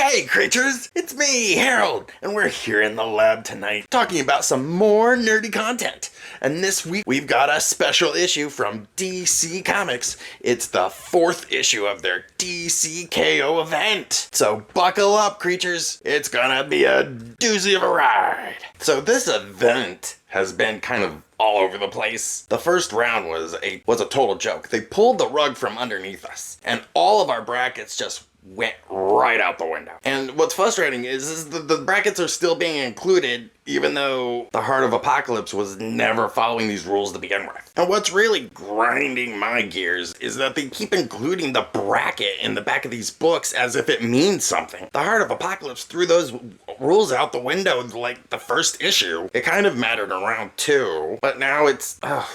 Hey creatures, it's me, Harrold, and we're here in the lab tonight talking about some more nerdy content. And this week we've got a special issue from DC Comics. It's the 4th issue of their DCKO event. So buckle up, creatures. It's gonna be a doozy of a ride. So this event has been kind of all over the place. The first round was a total joke. They pulled the rug from underneath us, and all of our brackets just went right out the window. And what's frustrating is the brackets are still being included even though the Heart of Apocalypse was never following these rules to begin with. And what's really grinding my gears is that they keep including the bracket in the back of these books as if it means something. The Heart of Apocalypse threw those rules out the window like the first issue. It kind of mattered in round 2, but now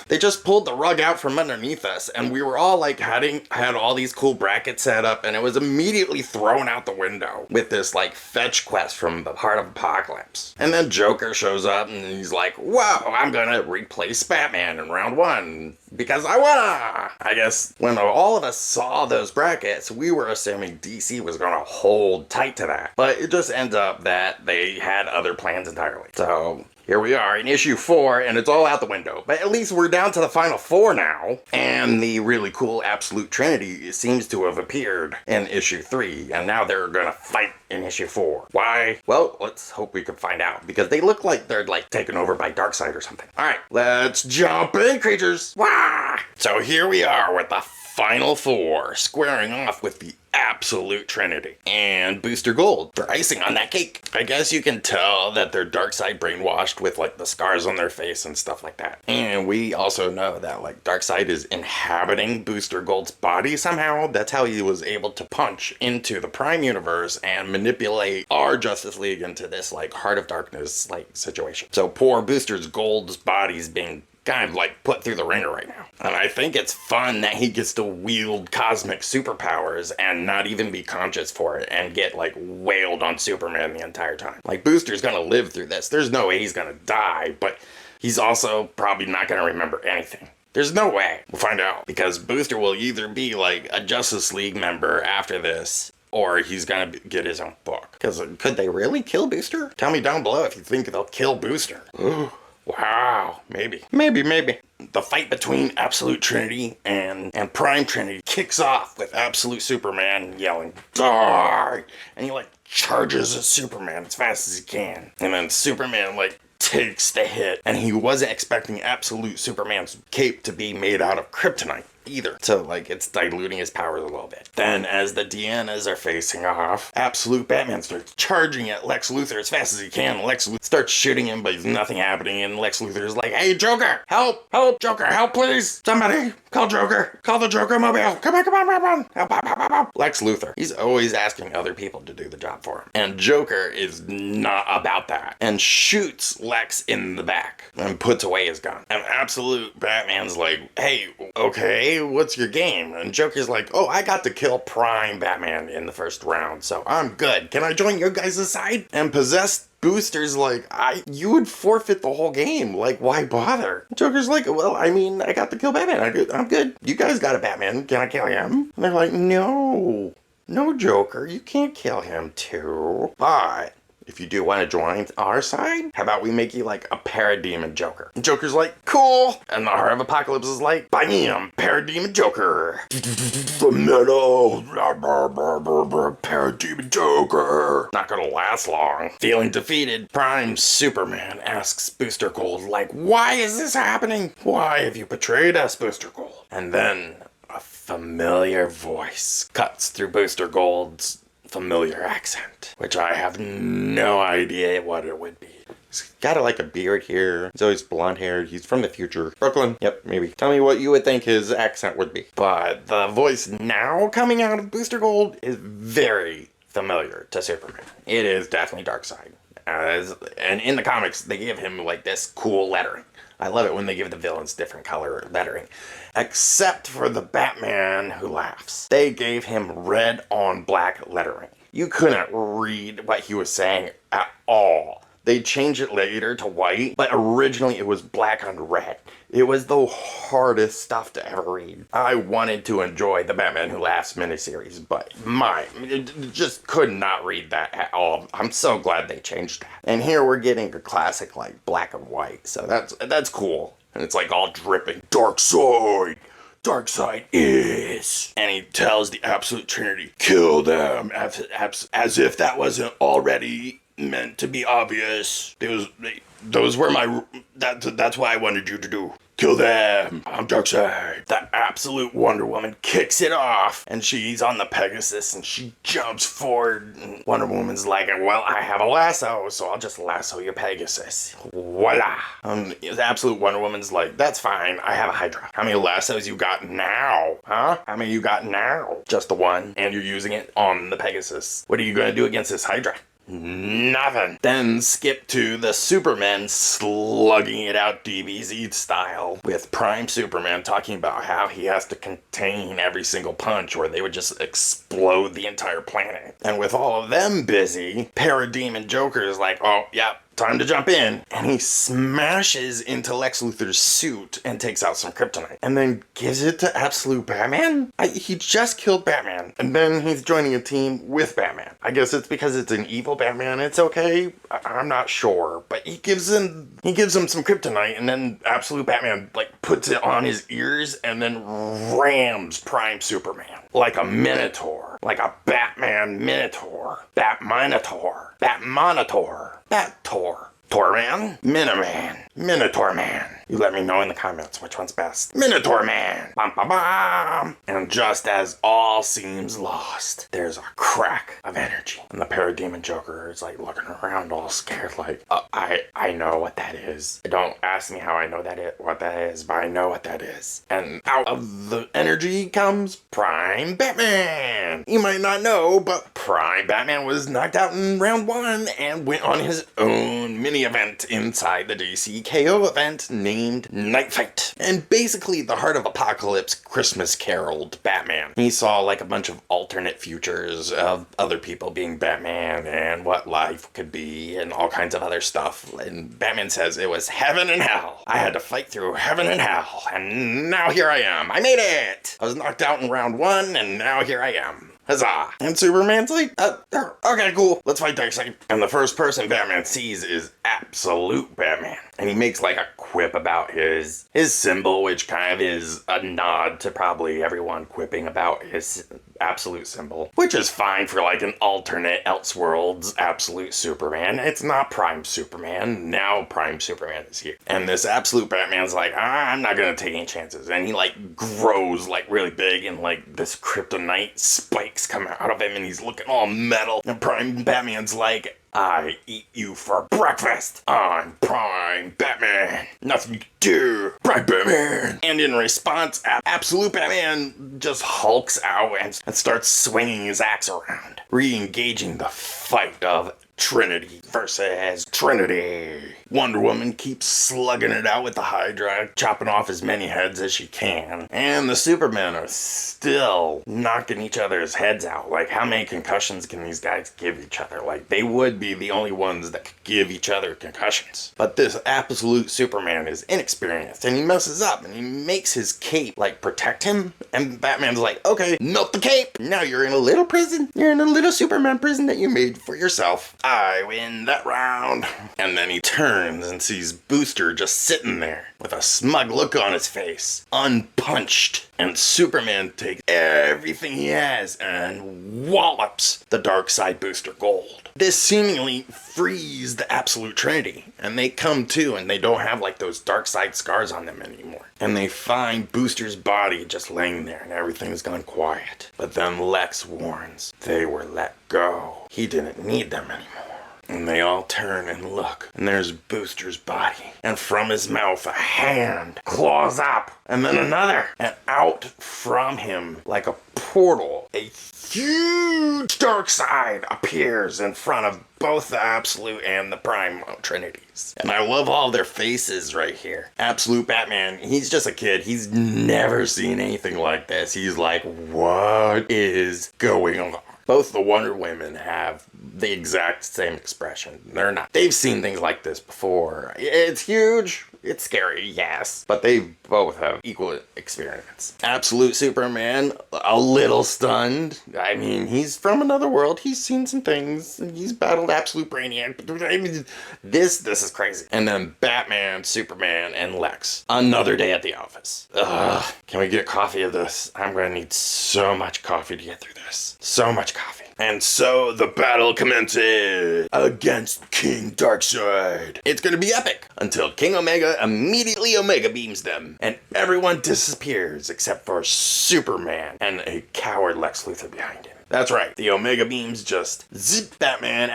they just pulled the rug out from underneath us, and we were all like had all these cool brackets set up, and it was immediately thrown out the window with this like fetch quest from the Heart of Apocalypse. And then Joker shows up and he's like, whoa, I'm gonna replace Batman in round 1 because I wanna. I guess when all of us saw those brackets, we were assuming DC was gonna hold tight to that, but it just ends up that they had other plans entirely. So here we are in issue 4, and it's all out the window. But at least we're down to the final 4 now. And the really cool Absolute Trinity seems to have appeared in issue 3. And now they're gonna fight in issue 4. Why? Well, let's hope we can find out. Because they look like they're like taken over by Darkseid or something. Alright, let's jump in, creatures! Wah! So here we are with the final 4, squaring off with the Absolute Trinity and Booster Gold for icing on that cake. I guess you can tell that they're Darkseid brainwashed with like the scars on their face and stuff like that. And we also know that like Darkseid is inhabiting Booster Gold's body somehow. That's how he was able to punch into the Prime Universe and manipulate our Justice League into this like Heart of Darkness like situation. So poor Booster Gold's body's being kind of like put through the ringer right now. And I think it's fun that he gets to wield cosmic superpowers and not even be conscious for it and get like wailed on Superman the entire time. Like Booster's gonna live through this. There's no way he's gonna die, but he's also probably not gonna remember anything. There's no way. We'll find out, because Booster will either be like a Justice League member after this, or he's gonna get his own book. Because could they really kill Booster? Tell me down below if you think they'll kill Booster. Wow, maybe. The fight between Absolute Trinity and Prime Trinity kicks off with Absolute Superman yelling, "Die!" And he like charges at Superman as fast as he can. And then Superman like takes the hit, and he wasn't expecting Absolute Superman's cape to be made out of kryptonite either. So like it's diluting his powers a little bit. Then as the Deannas are facing off, Absolute Batman starts charging at Lex Luthor as fast as he can. Lex Luthor starts shooting him, but there's nothing happening, and Lex Luthor's like, "Hey Joker, help! Joker, help please! Somebody call Joker! Call the Joker mobile! Come on! Help! Lex Luthor, he's always asking other people to do the job for him. And Joker is not about that, and shoots Lex in the back and puts away his gun. And Absolute Batman's like, "Hey, okay, what's your game?" And Joker's like, "Oh, I got to kill Prime Batman in the first round, so I'm good. Can I join your guys' side?" And Possessed Booster's like, you would forfeit the whole game. Like, why bother? Joker's like, "Well, I mean, I got to kill Batman. I'm good. You guys got a Batman. Can I kill him?" And they're like, No, Joker, you can't kill him too. But if you do want to join our side, how about we make you like a Parademon Joker? And Joker's like, "Cool." And the Heart of Apocalypse is like, "Bam, Parademon Joker." The metal, Parademon Joker. Not gonna last long. Feeling defeated, Prime Superman asks Booster Gold, like, "Why is this happening? Why have you betrayed us, Booster Gold?" And then a familiar voice cuts through Booster Gold's familiar accent, which I have no idea what it would be. He's got like a beard here. He's always blonde haired. He's from the future. Brooklyn. Yep, maybe. Tell me what you would think his accent would be. But the voice now coming out of Booster Gold is very familiar to Superman. It is definitely Darkseid. And in the comics, they give him like this cool lettering. I love it when they give the villains different color lettering. Except for the Batman who laughs. They gave him red on black lettering. You couldn't read what he was saying at all. They changed it later to white, but originally it was black on red. It was the hardest stuff to ever read. I wanted to enjoy the Batman Who Laughs miniseries, but just could not read that at all. I'm so glad they changed that. And here we're getting a classic like black and white, so that's cool. And it's like all dripping. Dark side is. And he tells the Absolute Trinity, kill them, as if that wasn't already meant to be obvious. Those were my, that's what I wanted you to do. Kill them. I'm Darkseid. The Absolute Wonder Woman kicks it off, and she's on the Pegasus, and she jumps forward. And Wonder Woman's like, well, I have a lasso, so I'll just lasso your Pegasus. Voila. The Absolute Wonder Woman's like, that's fine. I have a Hydra. How many lassos you got now? Huh? How many you got now? Just the one, and you're using it on the Pegasus. What are you gonna do against this Hydra? Nothing. Then skip to the Superman slugging it out DBZ style with Prime Superman talking about how he has to contain every single punch or they would just explode the entire planet. And with all of them busy, Parademon Joker is like, oh, yeah, time to jump in. And he smashes into Lex Luthor's suit and takes out some kryptonite. And then gives it to Absolute Batman? He just killed Batman. And then he's joining a team with Batman. I guess it's because it's an evil Batman. It's okay. I'm not sure. But he gives him some kryptonite, and then Absolute Batman like puts it on his ears and then rams Prime Superman. Like a Minotaur. Like a Batman Minotaur. Bat-Minotaur. Bat-Monitor. Bat-Tor. Torman? Minoman. Minotaur Man. You let me know in the comments which one's best. Minotaur Man. Bam, bam, bam. And just as all seems lost, there's a crack of energy. And the Parademon Joker is like looking around all scared like, I know what that is. Don't ask me how I know what that is, but I know what that is. And out of the energy comes Prime Batman. You might not know, but Prime Batman was knocked out in round 1 and went on his own mini event inside the DC KO event named Night Fight. And basically the Heart of Apocalypse Christmas caroled Batman. He saw like a bunch of alternate futures of other people being Batman and what life could be and all kinds of other stuff. And Batman says it was heaven and hell. I had to fight through heaven and hell. And now here I am. I made it. I was knocked out in round 1 and now here I am. Huzzah! And Superman's like, okay, cool, let's fight Darkseid. And the first person Batman sees is Absolute Batman. And he makes like a quip about his symbol, which kind of is a nod to probably everyone quipping about his absolute symbol. Which is fine for like an alternate Elseworlds Absolute Superman. It's not Prime Superman. Now Prime Superman is here. And this Absolute Batman's like, I'm not gonna take any chances. And he like grows like really big and like this kryptonite spikes come out of him and he's looking all metal. And Prime Batman's like, I eat you for breakfast. I'm Prime Batman. Nothing you can do. Prime Batman. And in response, Absolute Batman just hulks out and starts swinging his axe around, re-engaging the fight of Trinity versus Trinity. Wonder Woman keeps slugging it out with the Hydra, chopping off as many heads as she can. And the Supermen are still knocking each other's heads out. Like, how many concussions can these guys give each other? Like, they would be the only ones that could give each other concussions. But this Absolute Superman is inexperienced, and he messes up, and he makes his cape, like, protect him. And Batman's like, okay, melt the cape. Now you're in a little prison. You're in a little Superman prison that you made for yourself. I win that round. And then he turns and sees Booster just sitting there with a smug look on his face, unpunched. And Superman takes everything he has and wallops the Darkseid Booster Gold. This seemingly frees the Absolute Trinity, and they come to and they don't have like those Darkseid scars on them anymore. And they find Booster's body just laying there and everything's gone quiet. But then Lex warns they were let go. He didn't need them anymore. And they all turn and look, and there's Booster's body. And from his mouth, a hand claws up, and then another. And out from him, like a portal, a huge Darkseid appears in front of both the Absolute and the Prime Trinities. And I love all their faces right here. Absolute Batman, he's just a kid. He's never seen anything like this. He's like, what is going on? Both the Wonder Women have the exact same expression. They've seen things like this before. It's huge. It's scary, yes. But they both have equal experience. Absolute Superman, a little stunned. I mean, he's from another world. He's seen some things. He's battled Absolute Brainiac. I mean, this is crazy. And then Batman, Superman, and Lex. Another day at the office. Ugh. Can we get coffee of this? I'm gonna need so much coffee to get through this. So much coffee. And so the battle commences against King Darkseid. It's gonna be epic until King Omega immediately Omega beams them, and everyone disappears except for Superman and a coward Lex Luthor behind him. That's right, the Omega beams just zip Batman,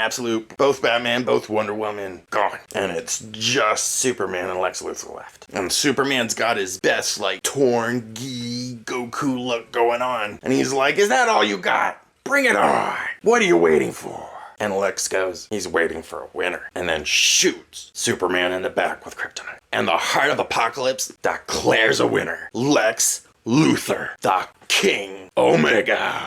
both Batman, both Wonder Woman, gone. And it's just Superman and Lex Luthor left. And Superman's got his best, torn Goku look going on. And he's like, is that all you got? Bring it on! What are you waiting for? And Lex goes, he's waiting for a winner. And then shoots Superman in the back with kryptonite. And the Heart of Apocalypse declares a winner. Lex Luthor, the King Omega.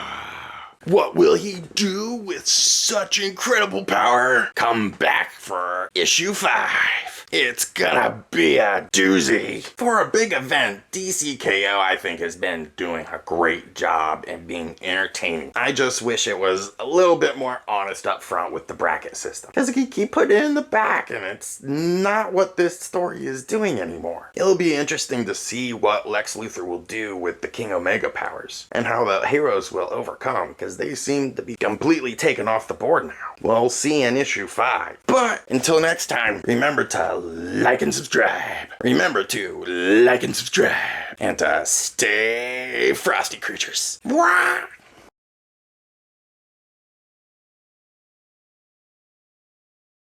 What will he do with such incredible power? Come back for issue 5. It's gonna be a doozy. For a big event, DCKO, I think, has been doing a great job in being entertaining. I just wish it was a little bit more honest up front with the bracket system. Because he keep putting it in the back, and it's not what this story is doing anymore. It'll be interesting to see what Lex Luthor will do with the King Omega powers, and how the heroes will overcome, because they seem to be completely taken off the board now. We'll see in issue 5. But until next time, remember to like and subscribe. Remember to like and subscribe. And to stay frosty, creatures. Mwah!